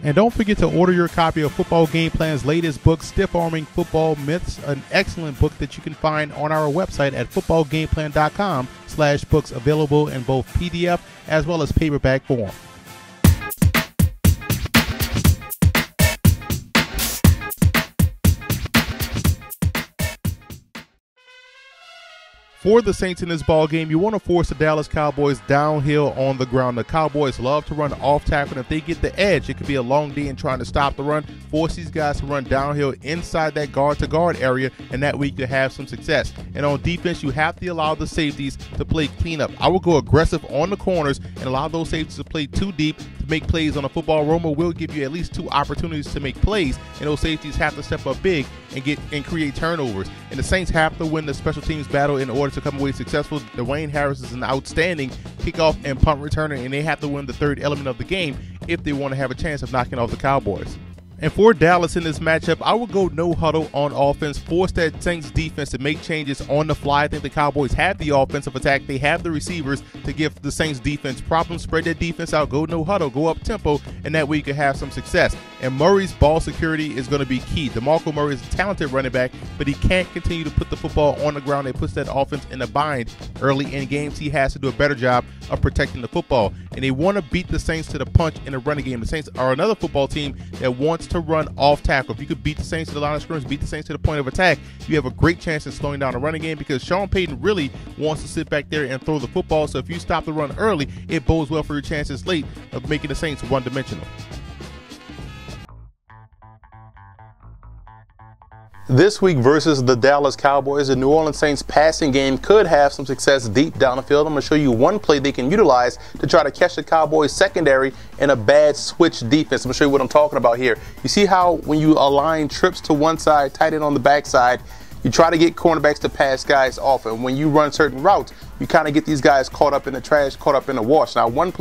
And don't forget to order your copy of Football Game Plan's latest book, Stiff Arming Football Myths, an excellent book that you can find on our website at footballgameplan.com/books, available in both PDF as well as paperback form. For the Saints in this ball game, you want to force the Dallas Cowboys downhill on the ground. The Cowboys love to run off tackle, and if they get the edge, it could be a long day in trying to stop the run. Force these guys to run downhill inside that guard-to-guard area, and that way you can have some success. And on defense, you have to allow the safeties to play cleanup. I would go aggressive on the corners and allow those safeties to play too deep to make plays on a football. Roma will give you at least 2 opportunities to make plays, and those safeties have to step up big and create turnovers. And the Saints have to win the special teams battle in order to come away successful. Dwayne Harris is an outstanding kickoff and punt returner, and they have to win the third element of the game if they want to have a chance of knocking off the Cowboys. And for Dallas in this matchup, I would go no huddle on offense, force that Saints defense to make changes on the fly. I think the Cowboys have the offensive attack. They have the receivers to give the Saints defense problems. Spread their defense out, go no huddle, go up tempo, and that way you can have some success. And Murray's ball security is going to be key. DeMarco Murray is a talented running back, but he can't continue to put the football on the ground. It puts that offense in a bind early in games. He has to do a better job of protecting the football. And they want to beat the Saints to the punch in the running game. The Saints are another football team that wants to run off tackle. If you could beat the Saints to the line of scrimmage, beat the Saints to the point of attack, you have a great chance of slowing down the running game, because Sean Payton really wants to sit back there and throw the football. So if you stop the run early, it bodes well for your chances late of making the Saints one-dimensional. This week versus the Dallas Cowboys, the New Orleans Saints passing game could have some success deep down the field. I'm going to show you one play they can utilize to try to catch the Cowboys secondary in a bad switch defense. I'm going to show you what I'm talking about here. You see how when you align trips to one side, tight end on the backside, you try to get cornerbacks to pass guys off. And when you run certain routes, you kind of get these guys caught up in the trash, caught up in the wash. Now, one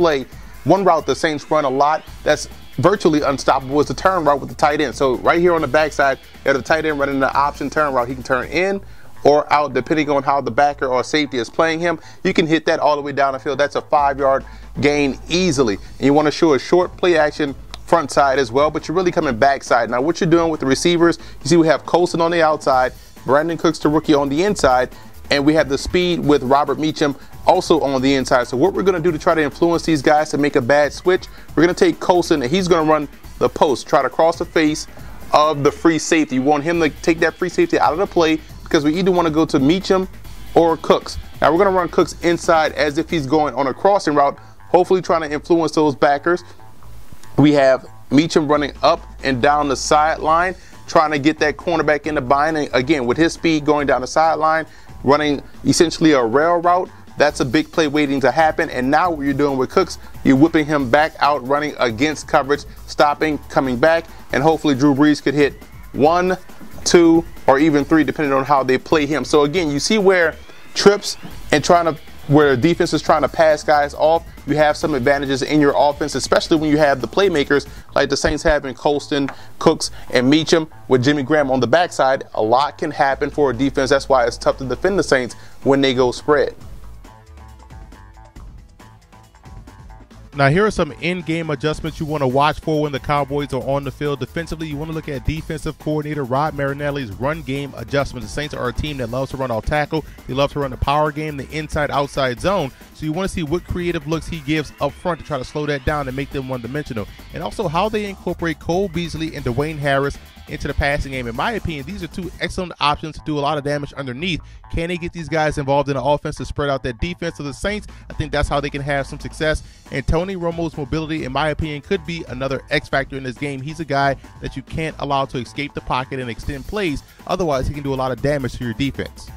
route the Saints run a lot that's virtually unstoppable is the turn route with the tight end. So right here on the backside, you have the tight end running the option turn route. He can turn in or out depending on how the backer or safety is playing him. You can hit that all the way down the field. That's a 5-yard gain easily. And you want to show a short play action front side as well, but you're really coming backside. Now what you're doing with the receivers, you see we have Colson on the outside, Brandon Cooks the rookie on the inside, and we have the speed with Robert Meacham also on the inside. So what we're going to do to try to influence these guys to make a bad switch, we're going to take Colson and he's going to run the post, try to cross the face of the free safety. You want him to take that free safety out of the play, because we either want to go to Meacham or Cooks. Now we're going to run Cooks inside as if he's going on a crossing route, hopefully trying to influence those backers. We have Meacham running up and down the sideline, trying to get that cornerback in the bind. And again, with his speed going down the sideline, running essentially a rail route, that's a big play waiting to happen. And now what you're doing with Cooks, you're whipping him back out, running against coverage, stopping, coming back, and hopefully Drew Brees could hit 1, 2, or even 3, depending on how they play him. So again, you see where trips and where defense is trying to pass guys off, you have some advantages in your offense, especially when you have the playmakers like the Saints have in Colston, Cooks, and Meacham with Jimmy Graham on the backside. A lot can happen for a defense. That's why it's tough to defend the Saints when they go spread. Now, here are some in-game adjustments you want to watch for when the Cowboys are on the field. Defensively, you want to look at defensive coordinator Rod Marinelli's run game adjustments. The Saints are a team that loves to run off tackle. They love to run the power game, the inside-outside zone. So you want to see what creative looks he gives up front to try to slow that down and make them one-dimensional. And also how they incorporate Cole Beasley and Dwayne Harris into the passing game. In my opinion, these are two excellent options to do a lot of damage underneath. Can they get these guys involved in the offense to spread out that defense of the Saints? I think that's how they can have some success. And Tony Romo's mobility, in my opinion, could be another X factor in this game. He's a guy that you can't allow to escape the pocket and extend plays. Otherwise, he can do a lot of damage to your defense.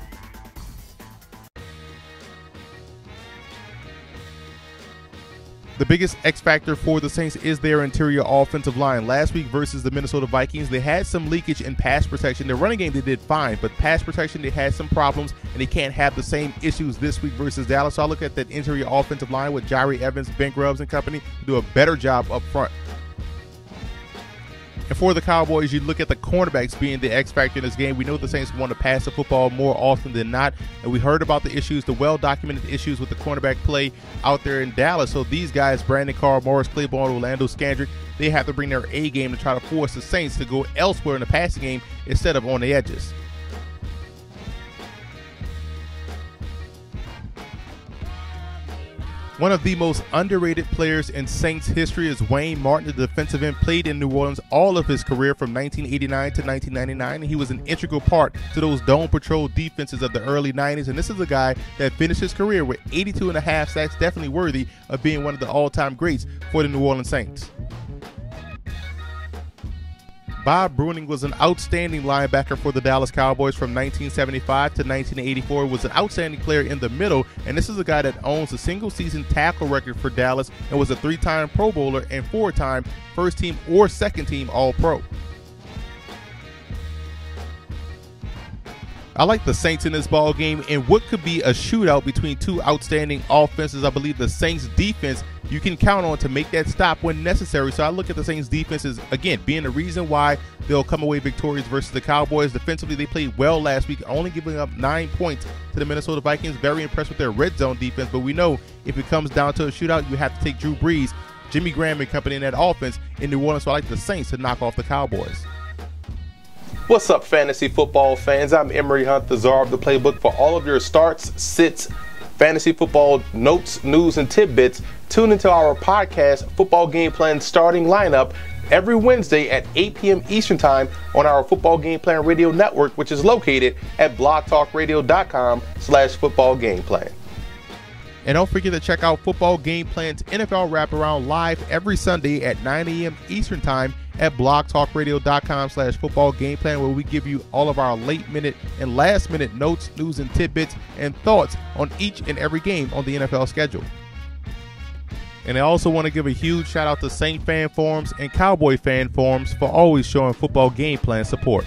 The biggest X factor for the Saints is their interior offensive line. Last week versus the Minnesota Vikings, they had some leakage in pass protection. Their running game, they did fine, but pass protection, they had some problems, and they can't have the same issues this week versus Dallas. So I look at that interior offensive line with Jyrie Evans, Ben Grubbs, and company to do a better job up front. And for the Cowboys, you look at the cornerbacks being the X factor in this game. We know the Saints want to pass the football more often than not, and we heard about the issues, the well-documented issues with the cornerback play out there in Dallas. So these guys, Brandon Carr, Morris Claiborne, Orlando Scandrick, they have to bring their A game to try to force the Saints to go elsewhere in the passing game instead of on the edges. One of the most underrated players in Saints history is Wayne Martin, the defensive end, played in New Orleans all of his career from 1989 to 1999, and he was an integral part to those dome patrol defenses of the early 90s, and this is a guy that finished his career with 82.5 sacks, definitely worthy of being one of the all-time greats for the New Orleans Saints. Bob Breunig was an outstanding linebacker for the Dallas Cowboys from 1975 to 1984. He was an outstanding player in the middle, and this is a guy that owns a single-season tackle record for Dallas and was a 3-time Pro Bowler and 4-time first-team or second-team All-Pro. I like the Saints in this ball game, and what could be a shootout between two outstanding offenses. I believe the Saints defense you can count on to make that stop when necessary. So I look at the Saints defense as, again, being the reason why they'll come away victorious versus the Cowboys. Defensively, they played well last week, only giving up 9 points to the Minnesota Vikings. Very impressed with their red zone defense, but we know if it comes down to a shootout, you have to take Drew Brees, Jimmy Graham and company in that offense in New Orleans. So I like the Saints to knock off the Cowboys. What's up, fantasy football fans? I'm Emery Hunt, the czar of the playbook. For all of your starts, sits, fantasy football notes, news, and tidbits, tune into our podcast, Football Game Plan Starting Lineup, every Wednesday at 8 p.m. Eastern Time on our Football Game Plan Radio Network, which is located at blogtalkradio.com/footballgameplan. And don't forget to check out Football Game Plan's NFL Wraparound live every Sunday at 9 a.m. Eastern Time at blogtalkradio.com/footballgameplan, where we give you all of our late-minute and last-minute notes, news, and tidbits and thoughts on each and every game on the NFL schedule. And I also want to give a huge shout-out to Saint fan forums and Cowboy fan forums for always showing Football Game Plan support.